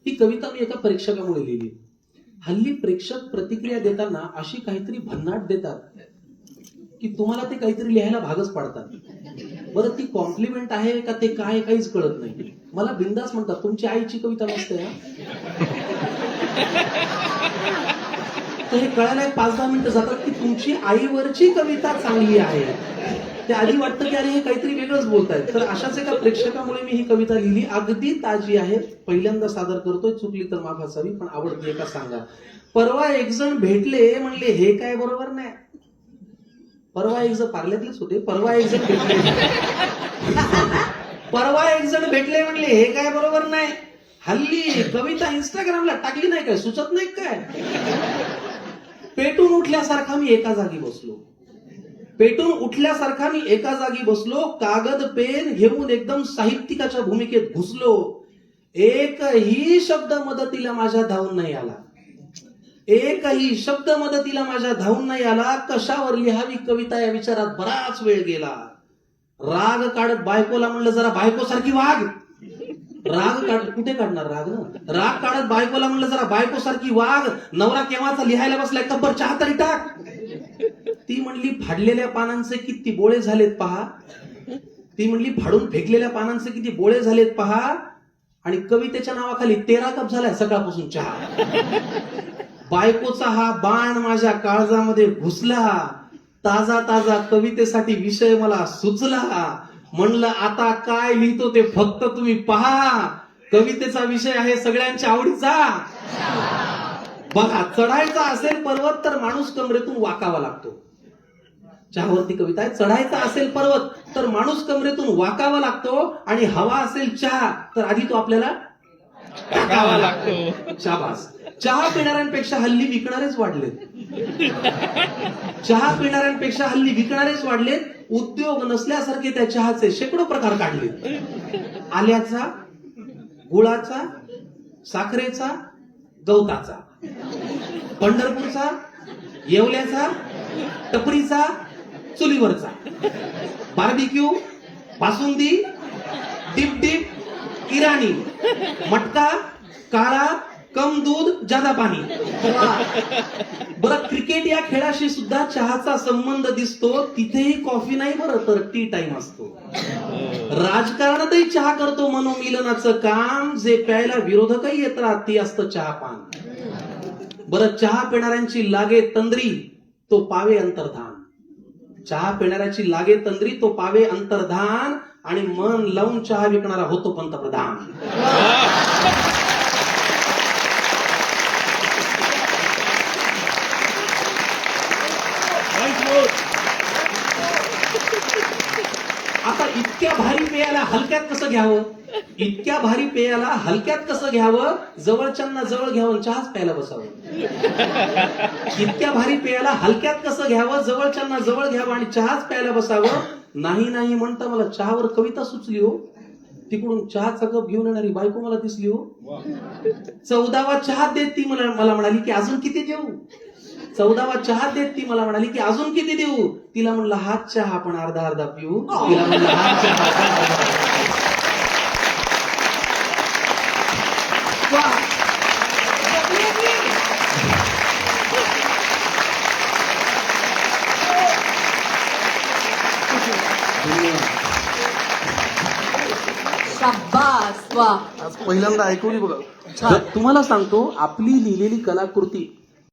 ही कविता मी एका प्रेक्षकामुळे लिहिली. हल्ली प्रेक्षक प्रतिक्रिया देताना अशी काहीतरी भन्नाट देतात की तुम्हाला ते काहीतरी लिहायला भागच पाडतात. बरं, ती कॉम्प्लिमेंट आहे का ते काय काहीच कळत नाही. मला बिंदास म्हणतात तुमची आईची कविता नसते ना. तर हे कळायला 5-10 मिनिटं जातात की तुमची आईवरची कविता चांगली आहे. ते आधी वाटतं की अरे हे काहीतरी वेगळंच बोलतायत. तर अशाच एका प्रेक्षकामुळे मी ही कविता लिहिली. अगदी ताजी आहे, पहिल्यांदा सादर करतोय, चुकली तर माफ असावी, पण आवडते का सांगा. परवा एक जण भेटले, म्हणले हे काय बरोबर नाही. परवा एक जण पार्ल्यातलेच होते. परवा एक जण भेटले म्हणले हे काय बरोबर नाही. हल्ली कविता इंस्टाग्रामला टाकली नाही काय, सुचत नाही काय. पेटून उठल्यासारखा मी एका जागी बसलो, कागद पेन घेऊन एकदम साहित्यिकाच्या भूमिकेत घुसलो. एकही शब्द मदतीला माझ्या धावून नाही आला. कशावर लिहावी कविता या विचारात बराच वेळ गेला. राग काढत बायकोला म्हणलं जरा बायकोसारखी वाग. कुठे काढणार राग ना. राग काढत बायकोला म्हणलं जरा बायकोसारखी वाग. नवरा केव्हाचा लिहायला बसलाय, कब्बर चहा तरी टाक. ती म्हणली फाडलेल्या पानांचे किती बोळे झालेत पहा. फाडून फेकलेल्या पानांचे किती बोळे झालेत पहा. आणि कवितेच्या नावाखाली 13 कप झालाय सकाळपासून चहा. बायकोचा हा बाण माझ्या काळजामध्ये घुसला. ताजा कवितेसाठी विषय मला सुचला. म्हणलं आता काय लिहितो ते फक्त तुम्ही पहा. कवितेचा विषय आहे सगळ्यांच्या आवडीचा. बघा, चढायचा असेल पर्वत तर माणूस कमरेतून वाकावा लागतो. चहावरती कविता आहे. चढायचा असेल पर्वत तर माणूस कमरेतून वाकावा लागतो. आणि हवा असेल चहा तर आधी तो आपल्याला टाकावा लागतो. शाबास. चहा पिणाऱ्यांपेक्षा हल्ली विकणारेच वाढलेत. उद्योग नसल्यासारखे त्या चहाचे शेकडो प्रकार काढले. आल्याचा, गुळाचा, साखरेचा, गवताचा, पंढरपूरचा, येवल्याचा, टपरीचा, चुलीवरचा, बार्बिक्यू, बासुंदी, डिप, इराणी, मटका, काळा, कम दूध, जादा पाणी. बरं, क्रिकेट या खेळाशी सुद्धा चहाचा संबंध दिसतो. तिथेही कॉफी नाही बरं, तर टी टाइम असतो. राजकारणातही चहा करतो मनोमिलनाचं काम. जे प्यायला विरोधकही येतात ती असतं चहापान. बरं, चहा पिणाऱ्यांची लागे तंद्री तो पावे अंतर्धान. आणि मन लावून चहा विकणारा होतो पंतप्रधान. आता इतक्या भारी पेयाला हलक्यात कसं घ्यावं. जवळच्यांना जवळ घ्यावं, चहाच प्यायला बसावं. इतक्या भारी पेयाला हलक्यात कसं घ्यावं, जवळच्यांना जवळ घ्यावं आणि चहाच प्यायला बसावं. नाही म्हणता मला चहावर कविता सुचली हो. तिकडून चहाचा कप घेऊन येणारी बायको मला दिसली हो. 14वा चहा देत ती मला म्हणाली की अजून किती देऊ. 14वा चहा देत ती मला म्हणाली की अजून किती देऊ. तिला म्हणलं हाच चहा पण अर्धा पिऊ. तिला म्हणलं हाच चहा. शाबास, वाह. आज पहिल्यांदा ऐकवली बघा. तुम्हाला सांगतो, आपली लिहिलेली कलाकृती